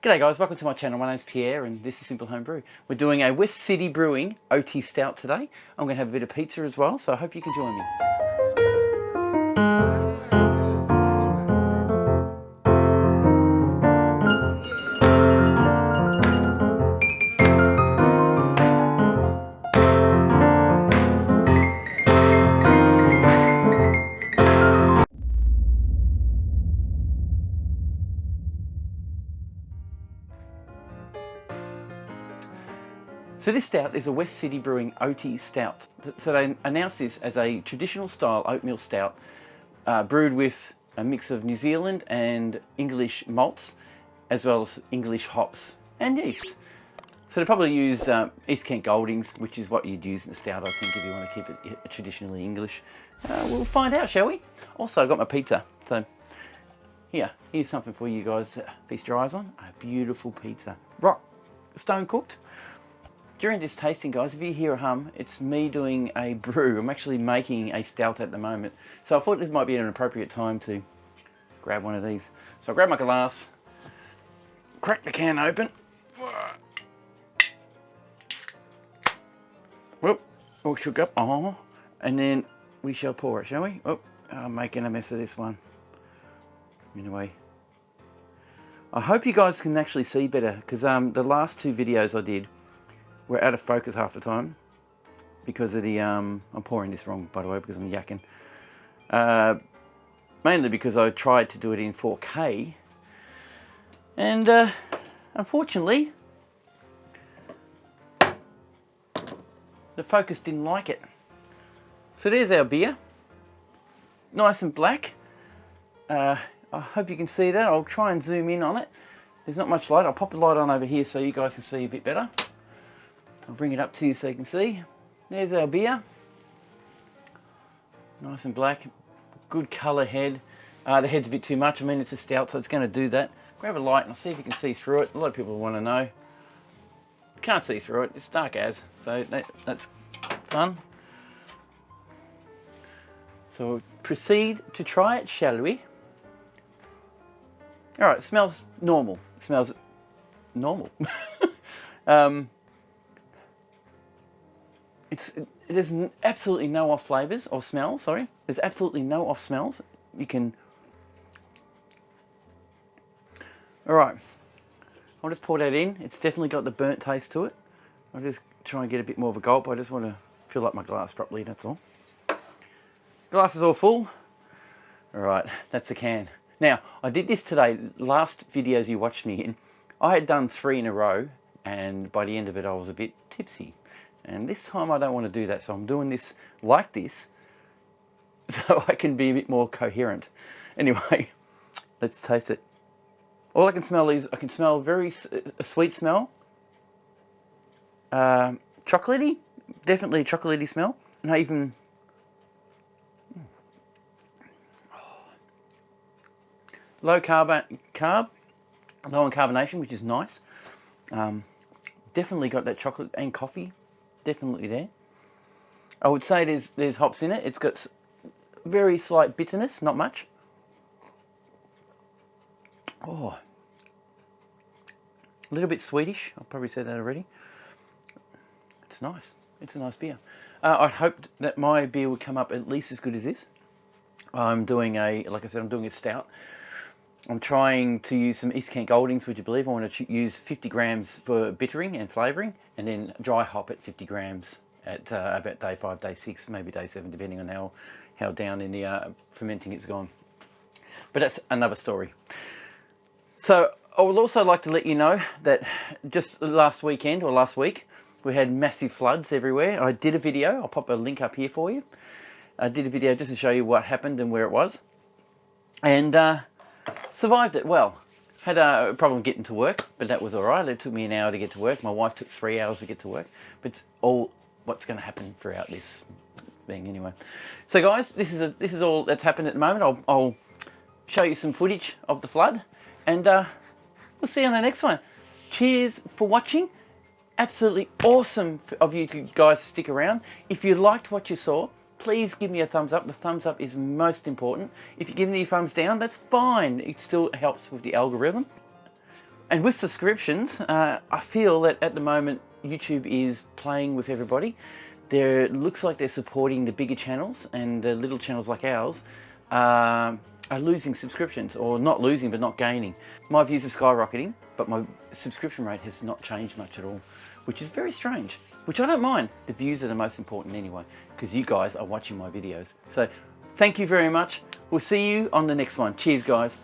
G'day guys, welcome to my channel. My name's Pierre and this is Simple Home Brew. We're doing a West City Brewing Oaty Stout today. I'm going to have a bit of pizza as well, so I hope you can join me. So this stout is a West City Brewing Oaty Stout. So they announced this as a traditional style oatmeal stout brewed with a mix of New Zealand and English malts as well as English hops and yeast. So they probably use East Kent Goldings, which is what you'd use in a stout, I think, if you want to keep it traditionally English. We'll find out, shall we? Also, I got my pizza. So here's something for you guys to feast your eyes on. A beautiful pizza. Right, stone cooked. During this tasting, guys, if you hear a hum, it's me doing a brew. I'm actually making a stout at the moment. So I thought this might be an appropriate time to grab one of these. So I grab my glass, crack the can open. Whoop, all shook up. And then we shall pour it, shall we? Oh, I'm making a mess of this one. Anyway, I hope you guys can actually see better, because the last two videos I did, we're out of focus half the time because of the, I'm pouring this wrong, by the way, because I'm yakking. Mainly because I tried to do it in 4K. And unfortunately, the focus didn't like it. So there's our beer. Nice and black. I hope you can see that. I'll try and zoom in on it. There's not much light. I'll pop the light on over here so you guys can see a bit better. I'll bring it up to you so you can see. There's our beer. Nice and black. Good colour head. The head's a bit too much. I mean, it's a stout, so it's going to do that. Grab a light and I'll see if you can see through it. A lot of people want to know. Can't see through it. It's dark as. So that's fun. So we'll proceed to try it, shall we? Alright, it smells normal. It smells normal. There's absolutely no off flavours or smells, sorry. There's absolutely no off smells. You can... Alright, I'll just pour that in. It's definitely got the burnt taste to it. I'll just try and get a bit more of a gulp. I just want to fill up my glass properly, that's all. Glass is all full. Alright, that's the can. Now, I did this today. Last videos you watched me in, I had done 3 in a row, and by the end of it I was a bit tipsy. And this time I don't want to do that, so I'm doing this like this so I can be a bit more coherent. Anyway, let's taste it. All I can smell is, I can smell a sweet smell. Chocolatey, definitely a chocolatey smell. And I even... low in carbonation, which is nice. Definitely got that chocolate and coffee. Definitely there. I would say there's hops in it. It's got very slight bitterness, not much. Oh, a little bit sweetish. I've probably said that already. It's nice. It's a nice beer. I hoped that my beer would come up at least as good as this. I'm doing like I said, I'm doing a stout. I'm trying to use some East Kent Goldings, would you believe? I want to use 50 grams for bittering and flavouring, and then dry hop at 50 grams at about day 5, day 6, maybe day 7, depending on how down in the fermenting it's gone. But that's another story. So I would also like to let you know that just last weekend, or last week, we had massive floods everywhere. I did a video, I'll pop a link up here for you. I did a video just to show you what happened and where it was. And survived it well. Had a problem getting to work, but that was alright. It took me an hour to get to work. My wife took 3 hours to get to work. But it's all what's going to happen throughout this thing anyway. So guys, this is all that's happened at the moment. I'll show you some footage of the flood, and we'll see you on the next one. Cheers for watching. Absolutely awesome of you guys to stick around. If you liked what you saw, please give me a thumbs up. The thumbs up is most important. If you give me a thumbs down, that's fine. It still helps with the algorithm. And with subscriptions, I feel that at the moment YouTube is playing with everybody. There looks like they're supporting the bigger channels, and the little channels like ours are losing subscriptions, or not losing but not gaining. My views are skyrocketing, but my subscription rate has not changed much at all, which is very strange, which I don't mind. The views are the most important anyway, because you guys are watching my videos. So thank you very much. We'll see you on the next one. Cheers, guys.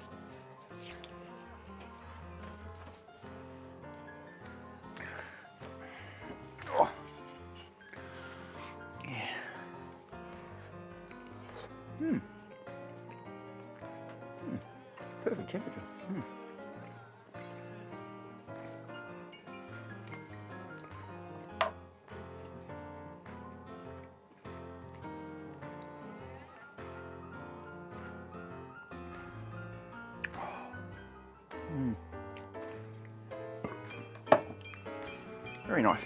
Oh. Yeah. Perfect temperature. Very nice.